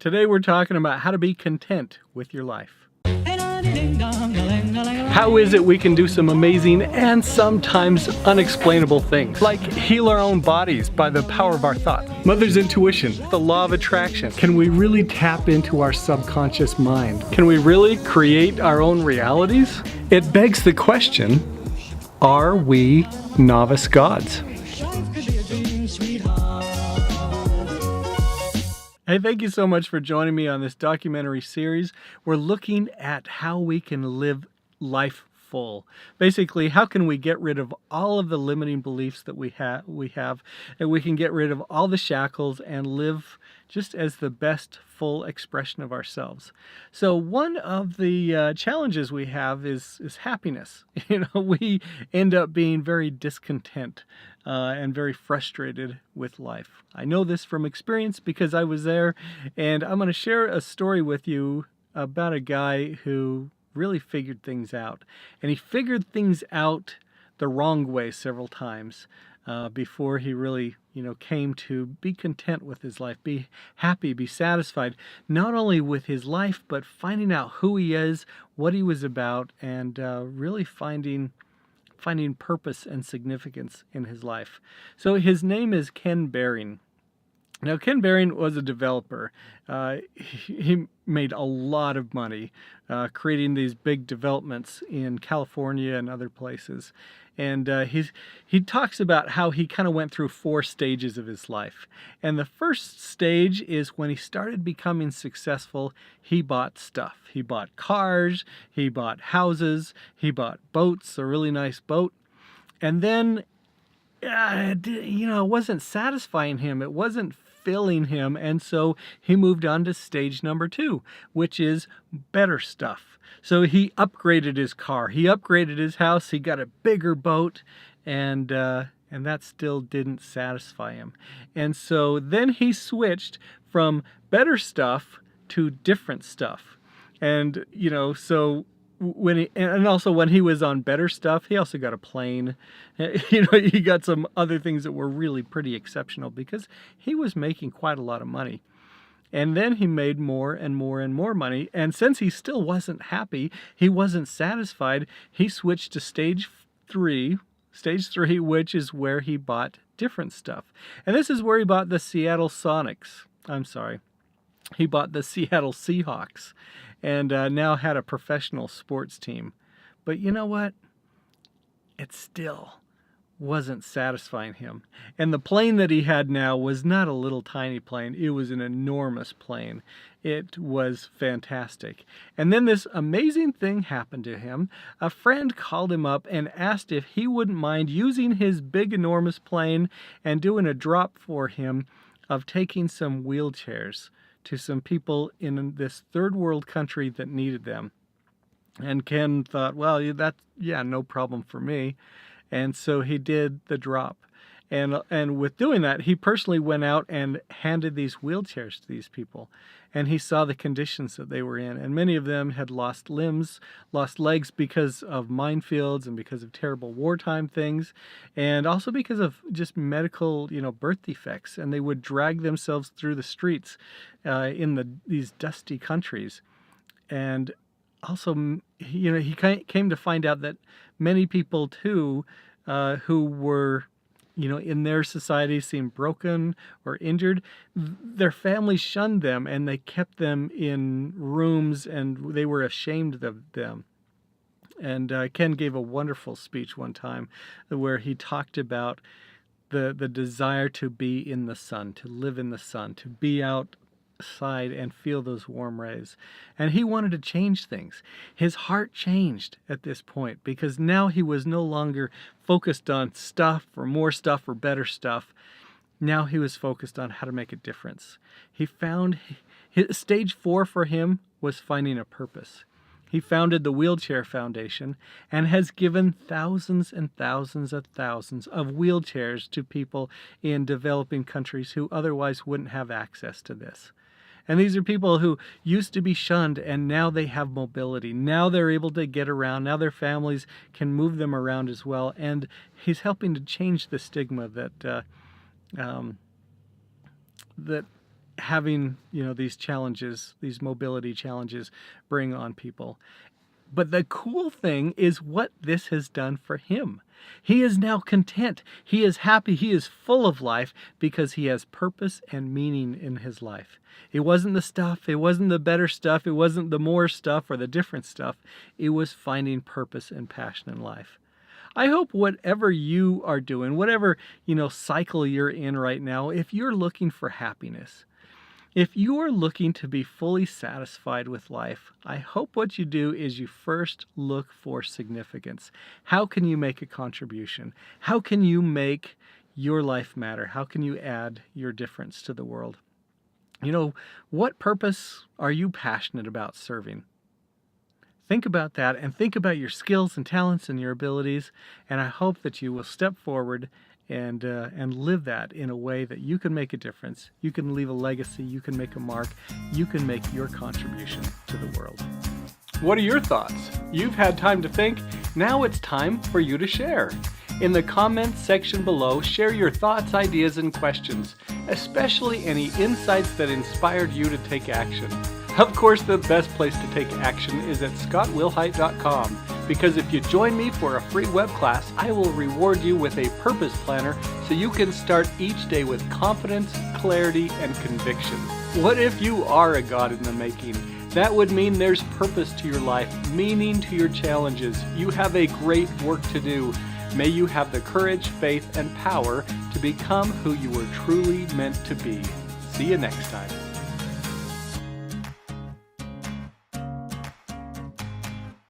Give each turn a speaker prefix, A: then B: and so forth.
A: Today we're talking about how to be content with your life. How is it we can do some amazing and sometimes unexplainable things, like heal our own bodies by the power of our thought? Mother's intuition, the law of attraction. Can we really tap into our subconscious mind? Can we really create our own realities? It begs the question, are we novice gods? Hey, thank you so much for joining me on this documentary series. We're looking at how we can live life full. Basically, how can we get rid of all of the limiting beliefs that we have, and we can get rid of all the shackles and live just as the best full expression of ourselves. So one of the challenges we have is happiness. We end up being very discontent and very frustrated with life. I know this from experience because I was there, and I'm going to share a story with you about a guy who really figured things out. And he figured things out the wrong way several times before he really, came to be content with his life, be happy, be satisfied, not only with his life, but finding out who he is, what he was about, and really finding purpose and significance in his life. So his name is Ken Behring. Now, Ken Behring was a developer. He made a lot of money creating these big developments in California and other places. And he talks about how he kind of went through 4 stages of his life. And the first stage is when he started becoming successful, he bought stuff. He bought cars, he bought houses, he bought boats, a really nice boat. And then, it wasn't satisfying him. It wasn't filling him, and so he moved on to stage number 2, which is better stuff. So he upgraded his car, he upgraded his house, he got a bigger boat, and that still didn't satisfy him. And so then he switched from better stuff to different stuff. And so also when he was on better stuff, he also got a plane. He got some other things that were really pretty exceptional because he was making quite a lot of money. And then he made more and more and more money. And since he still wasn't happy, he wasn't satisfied, he switched to stage 3, which is where he bought different stuff. And this is where he bought the Seattle Sonics. He bought the Seattle Seahawks, and now had a professional sports team. But you know what? It still wasn't satisfying him. And the plane that he had now was not a little tiny plane. It was an enormous plane. It was fantastic. And then this amazing thing happened to him. A friend called him up and asked if he wouldn't mind using his big, enormous plane and doing a drop for him of taking some wheelchairs to some people in this third world country that needed them. And Ken thought, well, no problem for me. And so he did the drop. And with doing that, he personally went out and handed these wheelchairs to these people. And he saw the conditions that they were in. And many of them had lost limbs, lost legs because of minefields and because of terrible wartime things. And also because of just medical, birth defects. And they would drag themselves through the streets in these dusty countries. And also, he came to find out that many people, too, who were in their society seemed broken or injured, their families shunned them and they kept them in rooms and they were ashamed of them. And Ken gave a wonderful speech one time where he talked about the desire to be in the sun, to live in the sun, to be outside and feel those warm rays. And he wanted to change things. His heart changed at this point because now he was no longer focused on stuff or more stuff or better stuff. Now he was focused on how to make a difference. He found stage 4 for him was finding a purpose. He founded the Wheelchair Foundation and has given thousands and thousands of wheelchairs to people in developing countries who otherwise wouldn't have access to this. And these are people who used to be shunned, and now they have mobility. Now they're able to get around. Now their families can move them around as well. And he's helping to change the stigma that having, these challenges, these mobility challenges bring on people. But the cool thing is what this has done for him. He is now content. He is happy. He is full of life because he has purpose and meaning in his life. It wasn't the stuff. It wasn't the better stuff. It wasn't the more stuff or the different stuff. It was finding purpose and passion in life. I hope whatever you are doing, whatever, cycle you're in right now, if you're looking for happiness, if you are looking to be fully satisfied with life, I hope what you do is you first look for significance. How can you make a contribution? How can you make your life matter? How can you add your difference to the world? What purpose are you passionate about serving? Think about that and think about your skills and talents and your abilities, and I hope that you will step forward and live that in a way that you can make a difference. You can leave a legacy. You can make a mark. You can make your contribution to the world. What are your thoughts? You've had time to think. Now it's time for you to share. In the comments section below, share your thoughts, ideas, and questions, especially any insights that inspired you to take action. Of course, the best place to take action is at scottwilhite.com, because if you join me for a free web class, I will reward you with a purpose planner so you can start each day with confidence, clarity, and conviction. What if you are a God in the making? That would mean there's purpose to your life, meaning to your challenges. You have a great work to do. May you have the courage, faith, and power to become who you were truly meant to be. See you next time.